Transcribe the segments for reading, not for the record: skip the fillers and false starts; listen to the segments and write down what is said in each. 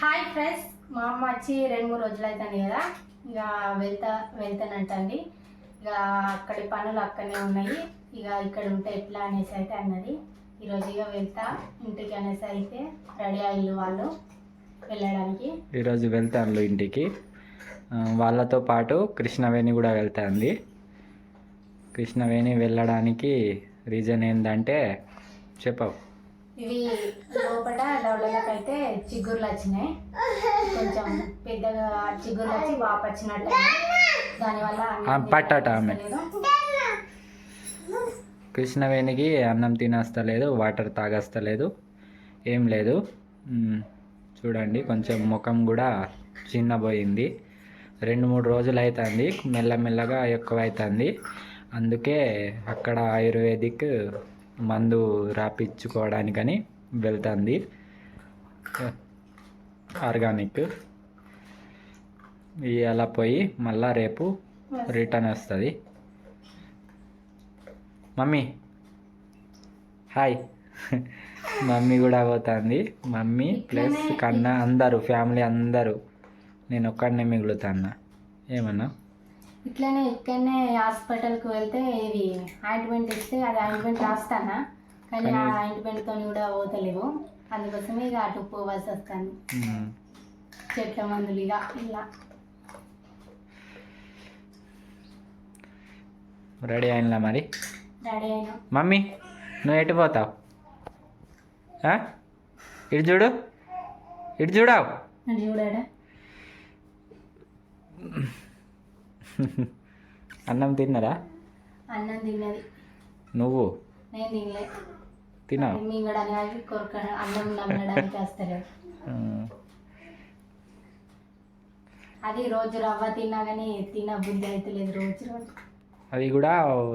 Hi friends, మా అమ్మ వచ్చి 2-3 రోజులు అవుతుంది కదా. ఇక వెళ్తానంటండి. ఇక అక్కడి పనులు అక్కడనే ఉన్నాయి. ఇక ఇక్కడ ఉంటే ఎట్లా అనేసి అయితే అన్నది. ఈరోజు ఇక వెళ్తా ఇంటికి అనేసి అయితే రెడీ అయ్యారు వాళ్ళు వెళ్ళడానికి. ఈరోజు వెళ్తాను ఇంటికి. వాళ్ళతో పాటు కృష్ణవేణి కూడా వెళ్తుంది. కృష్ణవేణి వెళ్ళడానికి రీజన్ ఏంటంటే చెప్పవు. ఇవి లోపల డౌలలకు అయితే చిగుర్లు వచ్చినాయి. కొంచెం పెద్దగా చిగుర్లు వచ్చి వాపు వచ్చినట్టు. దానివల్ల పట్టట ఆమె కృష్ణవేణికి అన్నం తినేస్తలేదు, వాటర్ తాగస్తలేదు, ఏం లేదు. చూడండి, కొంచెం ముఖం కూడా చిన్నపోయింది. 2-3 రోజులు అవుతుంది, మెల్లమెల్లగా ఎక్కువ అవుతుంది. అందుకే అక్కడ ఆయుర్వేదిక్ మందు రాపించుకోవడానికని వెళ్తుంది. ఆర్గానిక్ అలా పోయి మళ్ళా రేపు రిటర్న్ వస్తుంది. Mummy hi. మమ్మీ కూడా పోతుంది. మమ్మీ ప్లస్ కన్నా అందరూ ఫ్యామిలీ అందరూ. నేను ఒక్కడనే మిగులుతాను. ఏమన్నా ఇక్కడనే హాస్పిటల్కి వెళ్తే ఇది ఆయింట్మెంట్ ఇస్తే అది ఆయింట్మెంట్ రాస్తానా, కానీ ఆ ఆయింట్మెంట్తో కూడా పోతలేవు. అందుకోసమే ఇక అటు పోవాల్సి వస్తుంది. చెట్ల మందులు ఇక ఇలా రెడీ అయినా. మరి రెడీ అయినా. మమ్మీ నువ్వు ఎటు పోతావు? ఇటు చూడు, ఇటు చూడావు. చూడాడా? అన్నం తిన్నారా? అన్నం తిన్నది. నువ్వు? నేను తినలే. తిన్నావు? మింగడానికి అన్నం నమ్మడానికి వస్తలేదు. అది రోజు రవ్వ తిన్నా కానీ తిన బుద్ధి అయితే లేదు. రోజు అది కూడా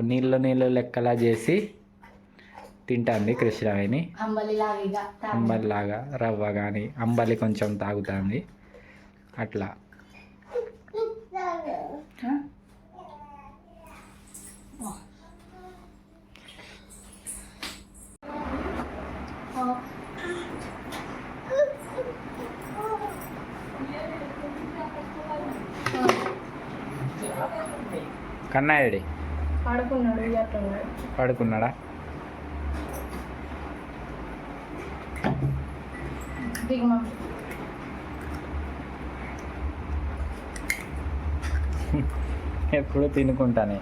నీళ్ళు లెక్కలా చేసి తింటుంది కృష్ణవేణి. అంబలిలాగా రవ్వ కానీ అంబలి కొంచెం తాగుతుంది అట్లా. కన్నాయుడి పడుకున్నాడా? ఎప్పుడు తినుకుంటానే.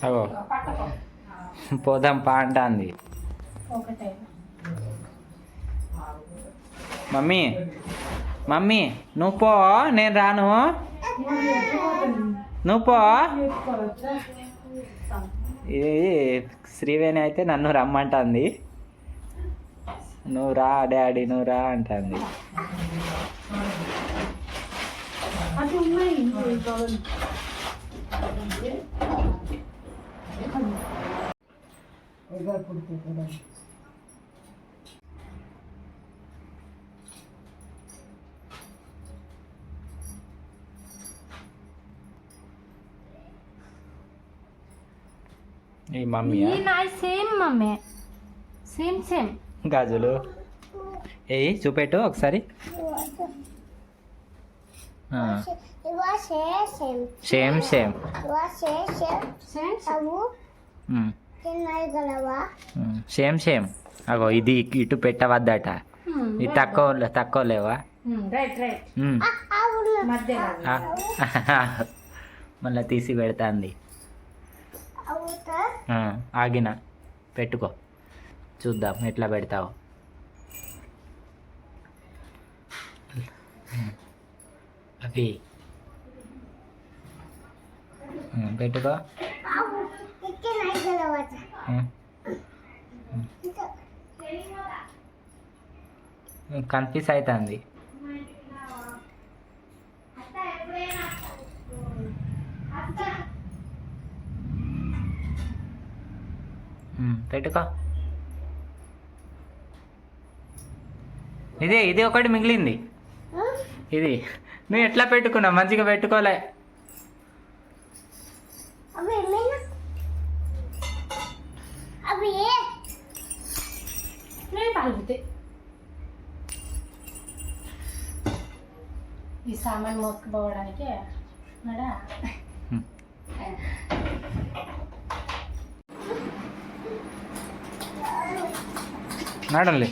అగో పోదాం పా అంటుంది. మమ్మీ మమ్మీ నువ్వు పో, నేను రాను. నువ్వు పో. ఇది శ్రీవేణి అయితే నన్ను రమ్మంటుంది. నువ్వు రా డాడీ, నువ్వు రా అంటుంది. ఈ మమ్మీ సేమ్ గాజులు చూపెట్టు ఒకసారి. Same same. అగో ఇది ఇటు పెట్టవద్దట. ఇది తక్కువ లేవా? మళ్ళీ తీసి పెడతాంది. ఆగిన పెట్టుకో, చూద్దాం ఎట్లా పెడతావు. అవి పెట్టుకో. కన్ఫ్యూజ్ అవుతుంది. పెట్టుకో. ఇది ఒకటి మిగిలింది. ఇది నువ్వు ఎట్లా పెట్టుకున్నావు? మంచిగా పెట్టుకోలే. పలుకుతాయి. ఈ సామాన్ మోసుకుపోవడానికి నడా. నడండి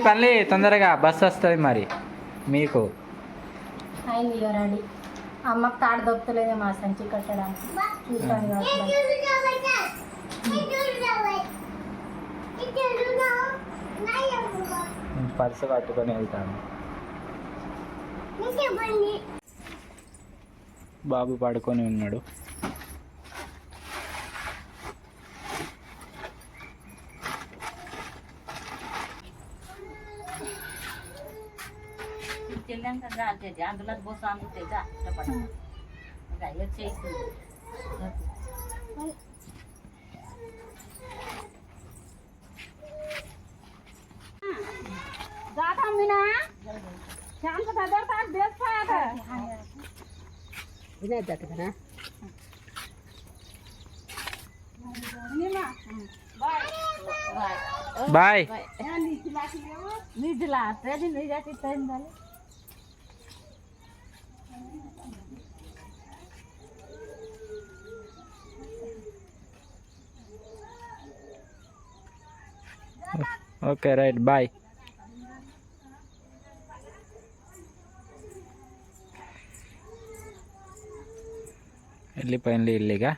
పని తొందరగా బస్సు వస్తుంది మరి మీకు. అయింది ఇక రెడీ. అమ్మకి తాడు దొక్కుతలేదే మా సంచి కట్టడానికి. చూస్తాను పర్సు పట్టుకొని వెళ్తాను. బాబు పడుకొని ఉన్నాడు. అందులో బోసం అందుతాయి వచ్చేస్తుంది. जाता मीना शाम को दादर तार देख पाया था इधर जाते थे ना नीमा बाय नीजला ट्रेन नहीं जाती ट्रेन वाले ఓకే రైట్ బాయ్. వెళ్ళిపోయింది ఇల్లుగా.